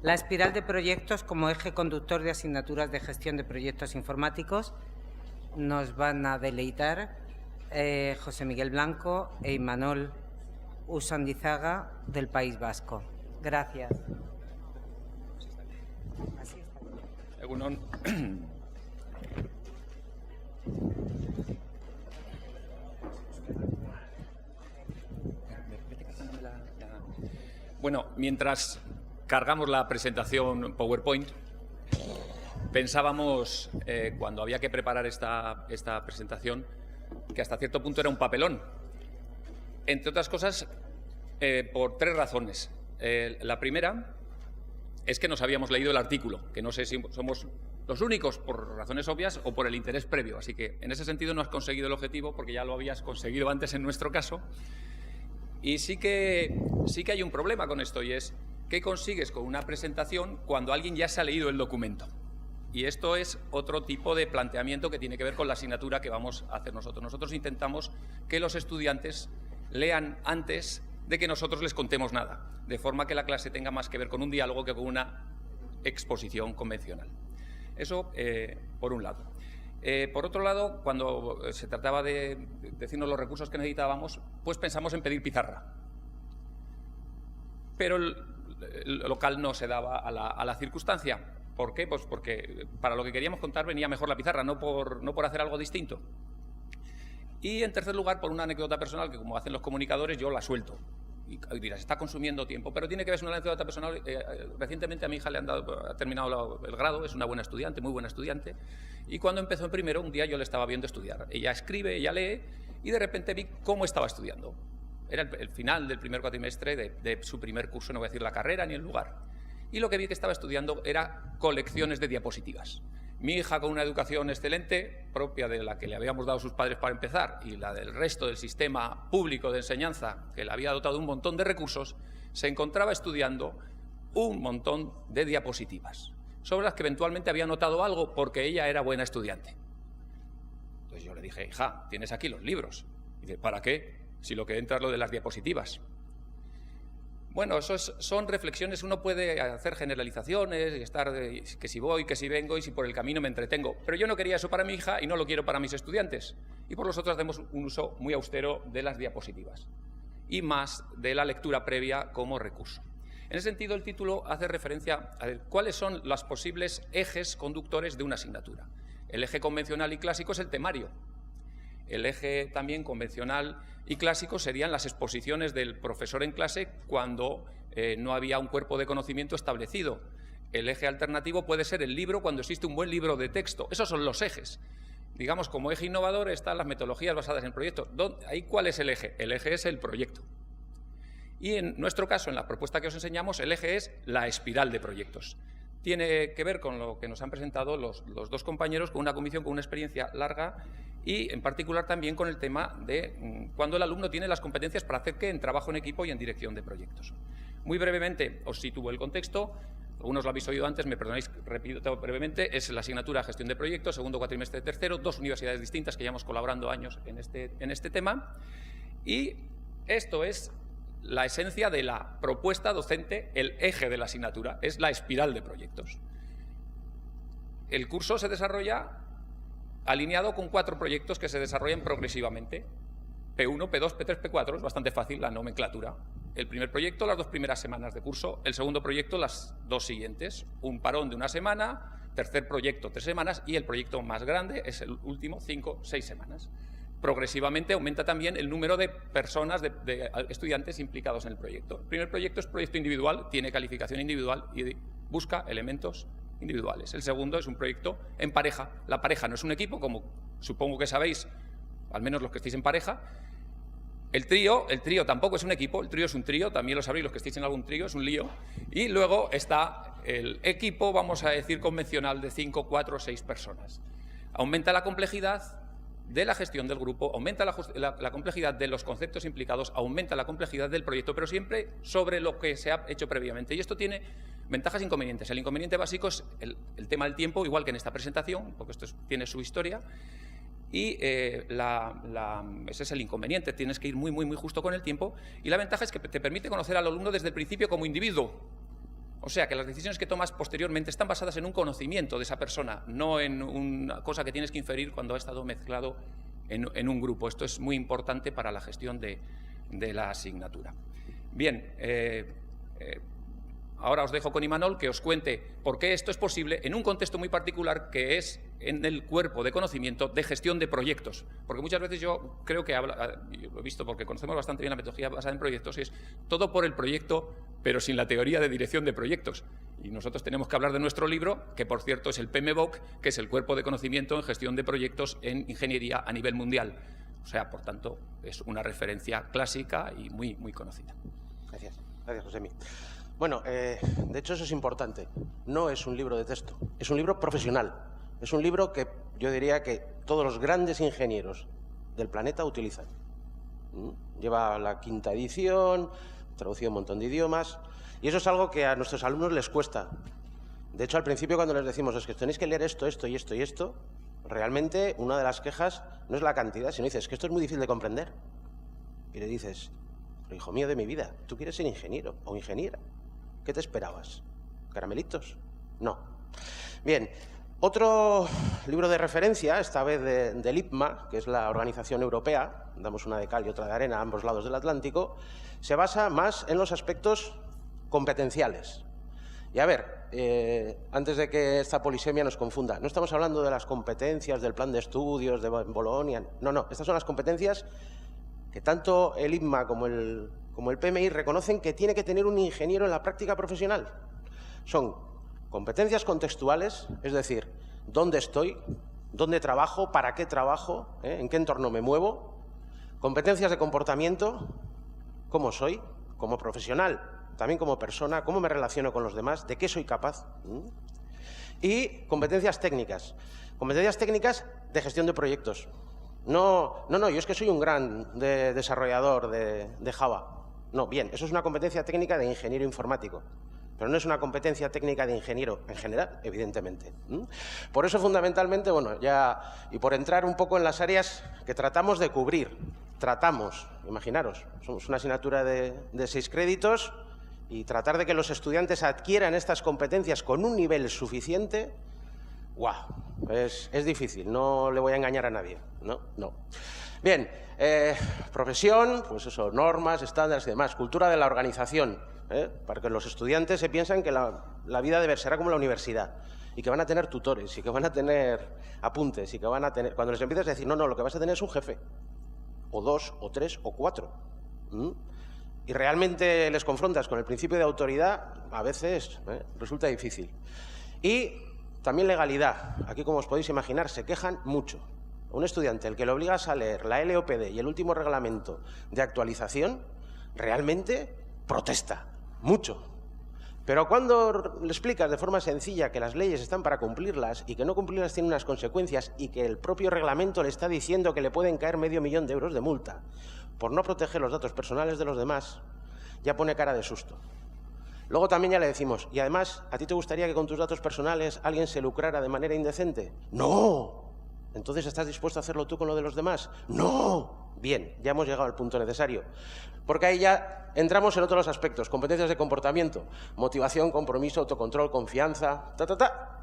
La espiral de proyectos como eje conductor de asignaturas de gestión de proyectos informáticos nos van a deleitar José Miguel Blanco e Imanol Usandizaga del País Vasco. Gracias. Así está. Egunon. Bueno, mientras cargamos la presentación PowerPoint, pensábamos, cuando había que preparar esta presentación, que hasta cierto punto era un papelón. Entre otras cosas, por tres razones. La primera es que nos habíamos leído el artículo, que no sé si somos los únicos por razones obvias o por el interés previo. Así que, en ese sentido, no has conseguido el objetivo porque ya lo habías conseguido antes en nuestro caso. Y sí que hay un problema con esto, y es ¿qué consigues con una presentación cuando alguien ya se ha leído el documento? Y esto es otro tipo de planteamiento que tiene que ver con la asignatura que vamos a hacer nosotros. Nosotros intentamos que los estudiantes lean antes de que nosotros les contemos nada, de forma que la clase tenga más que ver con un diálogo que con una exposición convencional. Eso por un lado. Por otro lado, cuando se trataba de decirnos los recursos que necesitábamos, pues pensamos en pedir pizarra. Pero el local no se daba a la circunstancia. ¿Por qué? Pues porque para lo que queríamos contar venía mejor la pizarra, no por hacer algo distinto. Y en tercer lugar, por una anécdota personal que, como hacen los comunicadores, yo la suelto. Y dirás, está consumiendo tiempo, pero tiene que ver con una anécdota personal. Recientemente a mi hija ha terminado el grado, es una buena estudiante, muy buena estudiante, y cuando empezó en primero, un día yo le estaba viendo estudiar. Ella escribe, ella lee, y de repente vi cómo estaba estudiando. Era el final del primer cuatrimestre de su primer curso, no voy a decir la carrera ni el lugar. Y lo que vi que estaba estudiando era colecciones de diapositivas. Mi hija, con una educación excelente, propia de la que le habíamos dado sus padres para empezar, y la del resto del sistema público de enseñanza, que le había dotado un montón de recursos, se encontraba estudiando un montón de diapositivas, sobre las que eventualmente había notado algo porque ella era buena estudiante. Entonces yo le dije, hija, tienes aquí los libros. Y dice, ¿para qué? Si lo que entra es lo de las diapositivas. Bueno, son reflexiones, uno puede hacer generalizaciones y estar que si voy, que si vengo y si por el camino me entretengo. Pero yo no quería eso para mi hija y no lo quiero para mis estudiantes. Y por los otros hacemos un uso muy austero de las diapositivas y más de la lectura previa como recurso. En ese sentido, el título hace referencia a cuáles son los posibles ejes conductores de una asignatura. El eje convencional y clásico es el temario. El eje también convencional y clásico serían las exposiciones del profesor en clase cuando no había un cuerpo de conocimiento establecido. El eje alternativo puede ser el libro cuando existe un buen libro de texto. Esos son los ejes. Digamos, como eje innovador están las metodologías basadas en proyectos. ¿Ahí cuál es el eje? El eje es el proyecto. Y en nuestro caso, en la propuesta que os enseñamos, el eje es la espiral de proyectos. Tiene que ver con lo que nos han presentado los dos compañeros, con una comisión con una experiencia larga y, en particular, también con el tema de cuando el alumno tiene las competencias para hacer qué en trabajo en equipo y en dirección de proyectos. Muy brevemente os sitúo el contexto. Algunos lo habéis oído antes, me perdonáis, repito brevemente. Es la asignatura Gestión de Proyectos, segundo cuatrimestre de tercero, dos universidades distintas que llevamos colaborando años en este tema. Y esto es la esencia de la propuesta docente, el eje de la asignatura, es la espiral de proyectos. El curso se desarrolla alineado con 4 proyectos que se desarrollan progresivamente. P1, P2, P3, P4, es bastante fácil la nomenclatura. El primer proyecto, las 2 primeras semanas de curso, el segundo proyecto, las 2 siguientes. Un parón de 1 semana, tercer proyecto 3 semanas y el proyecto más grande es el último 5, 6 semanas. Progresivamente aumenta también el número de personas, de estudiantes implicados en el proyecto. El primer proyecto es proyecto individual, tiene calificación individual y busca elementos individuales. El segundo es un proyecto en pareja. La pareja no es un equipo, como supongo que sabéis, al menos los que estéis en pareja. El trío tampoco es un equipo, el trío es un trío, también lo sabréis los que estéis en algún trío, es un lío. Y luego está el equipo, vamos a decir, convencional de 5, 4, 6 personas. Aumenta la complejidad de la gestión del grupo, aumenta la complejidad de los conceptos implicados, aumenta la complejidad del proyecto, pero siempre sobre lo que se ha hecho previamente. Y esto tiene ventajas e inconvenientes. El inconveniente básico es el tema del tiempo, igual que en esta presentación, porque esto tiene su historia. Y ese es el inconveniente, tienes que ir muy justo con el tiempo. Y la ventaja es que te permite conocer al alumno desde el principio como individuo. O sea, que las decisiones que tomas posteriormente están basadas en un conocimiento de esa persona, no en una cosa que tienes que inferir cuando ha estado mezclado en un grupo. Esto es muy importante para la gestión de la asignatura. Bien, ahora os dejo con Imanol que os cuente por qué esto es posible en un contexto muy particular que es en el cuerpo de conocimiento de gestión de proyectos. Porque muchas veces yo creo que yo lo he visto porque conocemos bastante bien la metodología basada en proyectos, es todo por el proyecto, pero sin la teoría de dirección de proyectos. Y nosotros tenemos que hablar de nuestro libro, que por cierto es el PMBOK, que es el cuerpo de conocimiento en gestión de proyectos en ingeniería a nivel mundial. O sea, por tanto, es una referencia clásica y muy, muy conocida. Gracias. Gracias, Josemi. Bueno, de hecho eso es importante. No es un libro de texto, es un libro profesional. Es un libro que yo diría que todos los grandes ingenieros del planeta utilizan. Lleva la 5ª edición, traducido en un montón de idiomas, y eso es algo que a nuestros alumnos les cuesta. De hecho, al principio cuando les decimos es que tenéis que leer esto, esto y esto y esto, realmente una de las quejas no es la cantidad, sino dices que esto es muy difícil de comprender. Y le dices, pero hijo mío de mi vida, tú quieres ser ingeniero o ingeniera. ¿Qué te esperabas? ¿Caramelitos? No. Bien, otro libro de referencia, esta vez del IPMA, que es la organización europea, damos una de cal y otra de arena a ambos lados del Atlántico, se basa más en los aspectos competenciales. Y a ver, antes de que esta polisemia nos confunda, no estamos hablando de las competencias del plan de estudios de Bolonia, no, estas son las competencias que tanto el IPMA como el PMI reconocen que tiene que tener un ingeniero en la práctica profesional. Son competencias contextuales, es decir, dónde estoy, dónde trabajo, para qué trabajo, en qué entorno me muevo. Competencias de comportamiento, cómo soy como profesional, también como persona, cómo me relaciono con los demás, de qué soy capaz. Y competencias técnicas de gestión de proyectos. No, yo es que soy un gran desarrollador de Java. No, bien, eso es una competencia técnica de ingeniero informático, pero no es una competencia técnica de ingeniero en general, evidentemente. Por eso, fundamentalmente, bueno, y por entrar un poco en las áreas que tratamos de cubrir, imaginaros, somos una asignatura de 6 créditos y tratar de que los estudiantes adquieran estas competencias con un nivel suficiente, ¡guau! Es difícil, no le voy a engañar a nadie, no. Bien, profesión, pues eso, normas, estándares y demás, cultura de la organización, para que los estudiantes se piensan que la vida será como la universidad y que van a tener tutores y que van a tener apuntes y que van a tener... Cuando les empiezas a decir, no, lo que vas a tener es un jefe, o 2, o 3, o 4. Y realmente les confrontas con el principio de autoridad, a veces resulta difícil. Y también legalidad. Aquí, como os podéis imaginar, se quejan mucho. Un estudiante, el que le obligas a leer la LOPD y el último reglamento de actualización, realmente protesta mucho. Pero cuando le explicas de forma sencilla que las leyes están para cumplirlas y que no cumplirlas tiene unas consecuencias y que el propio reglamento le está diciendo que le pueden caer $500.000 de euros de multa por no proteger los datos personales de los demás, ya pone cara de susto. Luego también ya le decimos, y además, ¿a ti te gustaría que con tus datos personales alguien se lucrara de manera indecente? ¡No! ¿Entonces estás dispuesto a hacerlo tú con lo de los demás? ¡No! Bien, ya hemos llegado al punto necesario. Porque ahí ya entramos en otros aspectos, competencias de comportamiento, motivación, compromiso, autocontrol, confianza,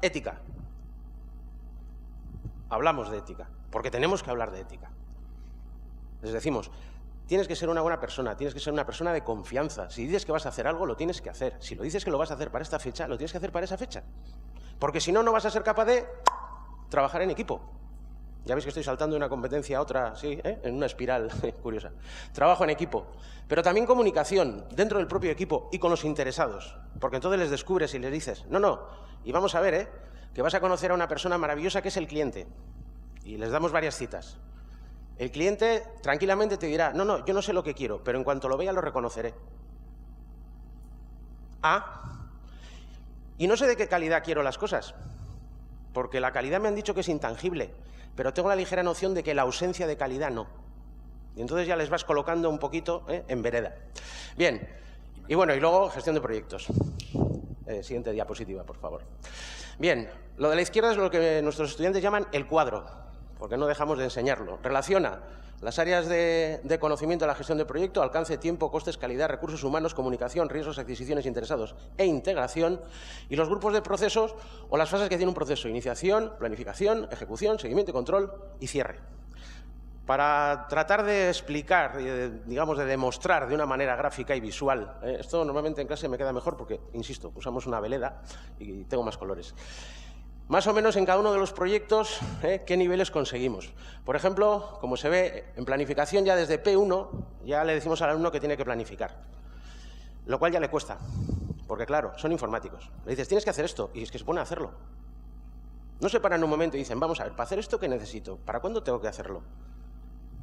ética. Hablamos de ética, porque tenemos que hablar de ética. Les decimos, tienes que ser una buena persona, tienes que ser una persona de confianza. Si dices que vas a hacer algo, lo tienes que hacer. Si lo dices que lo vas a hacer para esta fecha, lo tienes que hacer para esa fecha. Porque si no, no vas a ser capaz de trabajar en equipo. Ya veis que estoy saltando de una competencia a otra, sí, en una espiral curiosa. Trabajo en equipo, pero también comunicación dentro del propio equipo y con los interesados. Porque entonces les descubres y les dices, no, y vamos a ver, que vas a conocer a una persona maravillosa que es el cliente. Y les damos varias citas. El cliente tranquilamente te dirá, no, yo no sé lo que quiero, pero en cuanto lo vea lo reconoceré. Y no sé de qué calidad quiero las cosas, porque la calidad me han dicho que es intangible, pero tengo la ligera noción de que la ausencia de calidad no. Y entonces ya les vas colocando un poquito en vereda. Bien, y bueno, y luego gestión de proyectos. Siguiente diapositiva, por favor. Bien, lo de la izquierda es lo que nuestros estudiantes llaman el cuadro. porque no dejamos de enseñarlo. Relaciona las áreas de conocimiento de la gestión de proyecto, alcance, tiempo, costes, calidad, recursos humanos, comunicación, riesgos, adquisiciones, interesados e integración, y los grupos de procesos o las fases que tiene un proceso: iniciación, planificación, ejecución, seguimiento y control y cierre. Para tratar de explicar, digamos, de demostrar de una manera gráfica y visual, esto normalmente en clase me queda mejor porque, insisto, usamos una veleda y tengo más colores. Más o menos en cada uno de los proyectos, qué niveles conseguimos. Por ejemplo, como se ve, en planificación ya desde P1 ya le decimos al alumno que tiene que planificar, lo cual ya le cuesta, porque claro, son informáticos. Le dices, tienes que hacer esto, y es que se pone a hacerlo. No se paran un momento y dicen, vamos a ver, para hacer esto, ¿qué necesito? ¿Para cuándo tengo que hacerlo?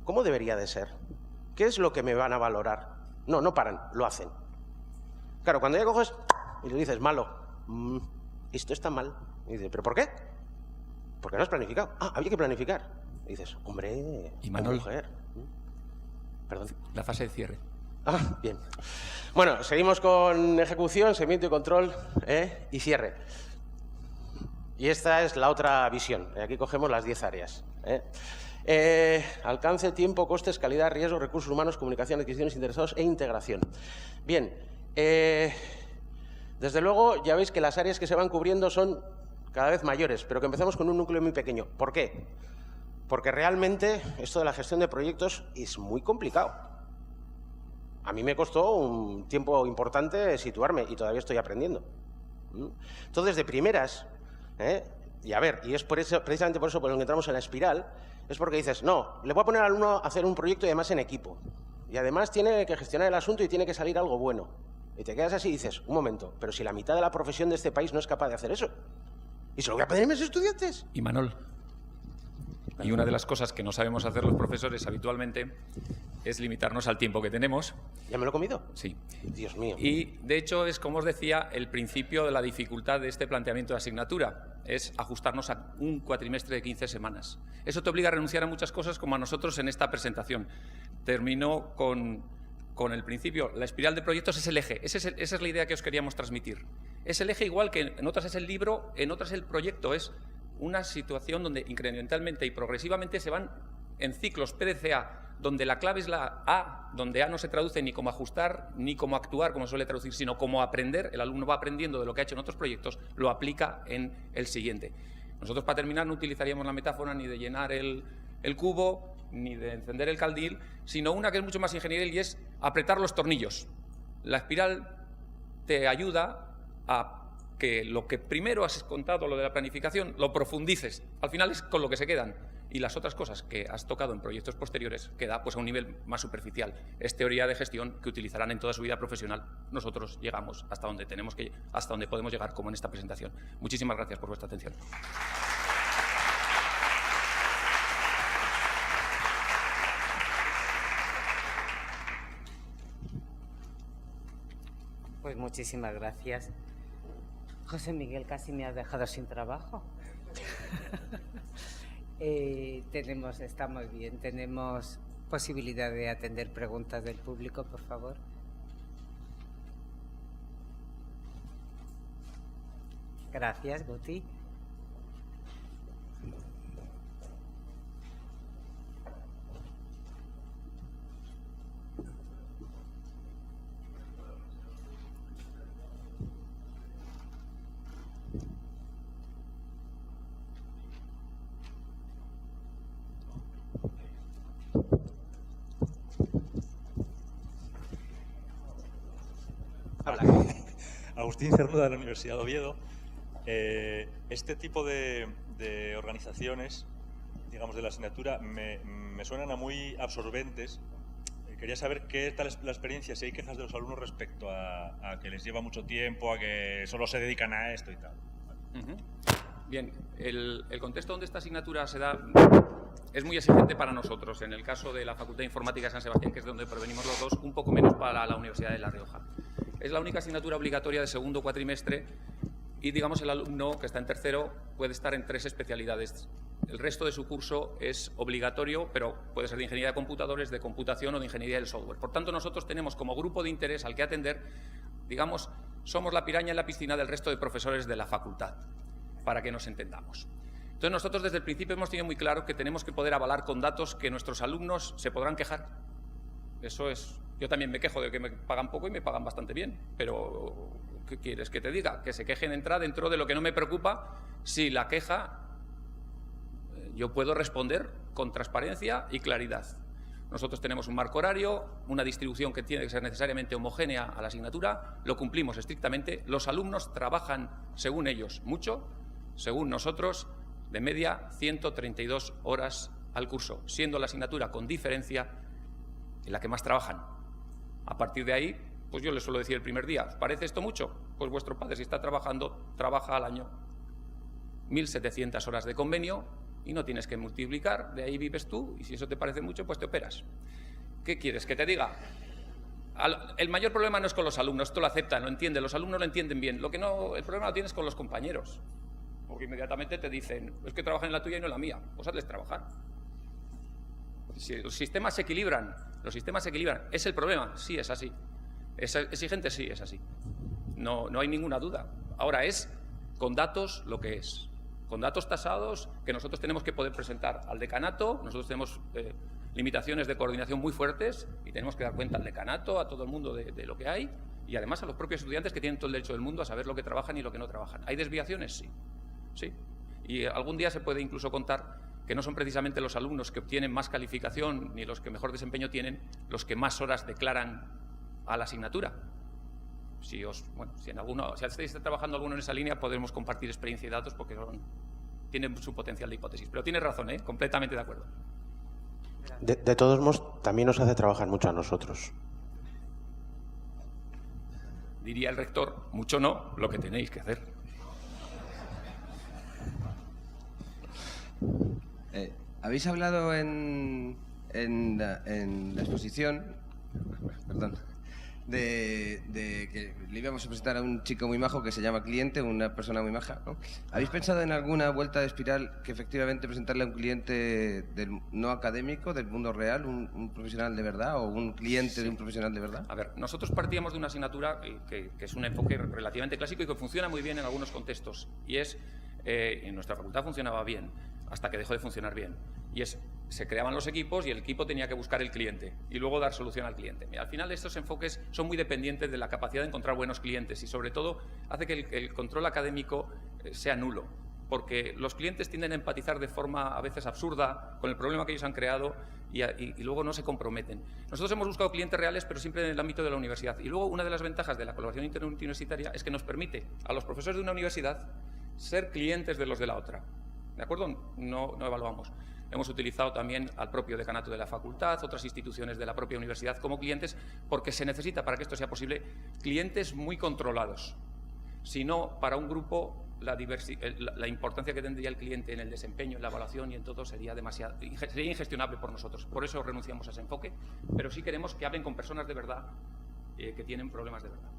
¿Cómo debería de ser? ¿Qué es lo que me van a valorar? No, no paran, lo hacen. Claro, cuando ya coges y le dices, malo, esto está mal. Y dices, ¿pero por qué? Porque no has planificado. Ah, había que planificar. Y dices, hombre, y Manol, mujer. Perdón. La fase de cierre. Ah, bien. Bueno, seguimos con ejecución, seguimiento y control y cierre. Y esta es la otra visión. Aquí cogemos las 10 áreas. Alcance, tiempo, costes, calidad, riesgo, recursos humanos, comunicación, adquisiciones, interesados e integración. Bien, desde luego ya veis que las áreas que se van cubriendo son cada vez mayores, pero que empezamos con un núcleo muy pequeño. ¿Por qué? Porque realmente esto de la gestión de proyectos es muy complicado. A mí me costó un tiempo importante situarme y todavía estoy aprendiendo. Entonces, de primeras, y a ver, y es por eso, precisamente por eso por lo que entramos en la espiral, es porque dices, no, le voy a poner al alumno a hacer un proyecto y además en equipo. Y además tiene que gestionar el asunto y tiene que salir algo bueno. Y te quedas así y dices, un momento, pero si la mitad de la profesión de este país no es capaz de hacer eso. ¿Y se lo voy a pedir a mis estudiantes? Y Manol, y una de las cosas que no sabemos hacer los profesores habitualmente es limitarnos al tiempo que tenemos. ¿Ya me lo he comido? Sí. Dios mío. Y, de hecho, es, como os decía, el principio de la dificultad de este planteamiento de asignatura. Es ajustarnos a un cuatrimestre de 15 semanas. Eso te obliga a renunciar a muchas cosas, como a nosotros en esta presentación. Termino con el principio. La espiral de proyectos es el eje. Esa es la idea que os queríamos transmitir. Es el eje igual que en otras es el libro, en otras el proyecto. Es una situación donde incrementalmente y progresivamente se van en ciclos PDCA, donde la clave es la A, donde A no se traduce ni como ajustar ni como actuar, como suele traducir, sino como aprender. El alumno va aprendiendo de lo que ha hecho en otros proyectos, lo aplica en el siguiente. Nosotros, para terminar, no utilizaríamos la metáfora ni de llenar el cubo, ni de encender el candil, sino una que es mucho más ingenieril y es apretar los tornillos. La espiral te ayuda a que lo que primero has contado, lo de la planificación, lo profundices. Al final es con lo que se quedan. Y las otras cosas que has tocado en proyectos posteriores queda pues a un nivel más superficial. Es teoría de gestión que utilizarán en toda su vida profesional. Nosotros llegamos hasta donde hasta donde podemos llegar, como en esta presentación. Muchísimas gracias por vuestra atención. Pues muchísimas gracias. José Miguel, casi me has dejado sin trabajo. Estamos bien, tenemos posibilidad de atender preguntas del público, por favor. Gracias, Guti. Agustín Cernuda, de la Universidad de Oviedo. Este tipo de organizaciones, digamos, de la asignatura, me suenan a muy absorbentes. Quería saber qué tal es la experiencia, si hay quejas de los alumnos respecto a que les lleva mucho tiempo, a que solo se dedican a esto y tal. Bien, el contexto donde esta asignatura se da es muy exigente para nosotros. En el caso de la Facultad de Informática de San Sebastián, que es de donde provenimos los dos, un poco menos para la Universidad de La Rioja. Es la única asignatura obligatoria de segundo cuatrimestre y, digamos, el alumno que está en tercero puede estar en 3 especialidades. El resto de su curso es obligatorio, pero puede ser de ingeniería de computadores, de computación o de ingeniería del software. Por tanto, nosotros tenemos como grupo de interés al que atender, digamos, somos la piraña en la piscina del resto de profesores de la facultad, para que nos entendamos. Entonces, nosotros desde el principio hemos tenido muy claro que tenemos que poder avalar con datos que nuestros alumnos se podrán quejar. Eso es... Yo también me quejo de que me pagan poco y me pagan bastante bien, pero ¿qué quieres que te diga? Que se quejen dentro de lo que no me preocupa. Si la queja, yo puedo responder con transparencia y claridad. Nosotros tenemos un marco horario, una distribución que tiene que ser necesariamente homogénea a la asignatura, lo cumplimos estrictamente. Los alumnos trabajan, según ellos, mucho, según nosotros, de media 132 horas al curso, siendo la asignatura con diferencia en la que más trabajan. A partir de ahí, pues yo les suelo decir el primer día, ¿os parece esto mucho? Pues vuestro padre, si está trabajando, trabaja al año 1.700 horas de convenio y no tienes que multiplicar, de ahí vives tú, y si eso te parece mucho, pues te operas. ¿Qué quieres que te diga? El mayor problema no es con los alumnos, esto lo aceptan, lo entienden, los alumnos lo entienden bien. El problema lo tienes con los compañeros, porque inmediatamente te dicen, es que trabajan en la tuya y no en la mía, pues hazles trabajar. Si los sistemas se equilibran, ¿es el problema? Sí, es así. ¿Es exigente? Sí, es así. No hay ninguna duda. Ahora es con datos lo que es. Con datos tasados que nosotros tenemos que poder presentar al decanato. Nosotros tenemos limitaciones de coordinación muy fuertes y tenemos que dar cuenta al decanato, a todo el mundo de lo que hay y además a los propios estudiantes que tienen todo el derecho del mundo a saber lo que trabajan y lo que no trabajan. ¿Hay desviaciones? Sí. Sí. Y algún día se puede incluso contar que no son precisamente los alumnos que obtienen más calificación ni los que mejor desempeño tienen los que más horas declaran a la asignatura. Si estáis trabajando alguno en esa línea, podemos compartir experiencia y datos porque tienen su potencial de hipótesis. Pero tienes razón, completamente de acuerdo. De todos modos, también nos hace trabajar mucho a nosotros. Diría el rector, mucho no, lo que tenéis que hacer. Habéis hablado en la exposición, perdón, de que le íbamos a presentar a un chico muy majo que se llama cliente, una persona muy maja, ¿no? ¿Habéis pensado en alguna vuelta de espiral que efectivamente presentarle a un cliente no académico, del mundo real, un profesional de verdad o un cliente de un profesional de verdad? A ver, nosotros partíamos de una asignatura que es un enfoque relativamente clásico y que funciona muy bien en algunos contextos. Y en nuestra facultad funcionaba bien, hasta que dejó de funcionar bien. Y se creaban los equipos y el equipo tenía que buscar el cliente y luego dar solución al cliente. Mira, al final estos enfoques son muy dependientes de la capacidad de encontrar buenos clientes y sobre todo hace que el control académico sea nulo, porque los clientes tienden a empatizar de forma a veces absurda con el problema que ellos han creado y luego no se comprometen. Nosotros hemos buscado clientes reales, pero siempre en el ámbito de la universidad. Y luego una de las ventajas de la colaboración interuniversitaria es que nos permite a los profesores de una universidad ser clientes de los de la otra. ¿De acuerdo? No evaluamos. Hemos utilizado también al propio decanato de la facultad, otras instituciones de la propia universidad como clientes, porque se necesita, para que esto sea posible, clientes muy controlados. Si no, para un grupo, la importancia que tendría el cliente en el desempeño, en la evaluación y en todo sería ingestionable por nosotros. Por eso renunciamos a ese enfoque, pero sí queremos que hablen con personas de verdad que tienen problemas de verdad.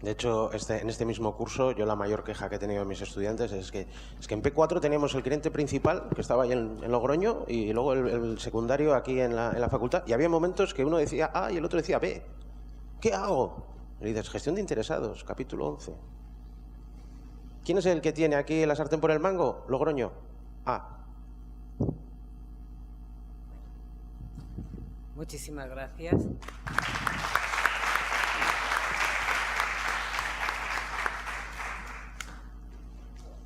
De hecho, en este mismo curso, yo la mayor queja que he tenido de mis estudiantes es que en P4 teníamos el cliente principal, que estaba ahí en Logroño, y luego el secundario aquí en la facultad, y había momentos que uno decía A y el otro decía B. ¿Qué hago? Y dices, gestión de interesados, capítulo 11. ¿Quién es el que tiene aquí la sartén por el mango? Logroño. A. Muchísimas gracias.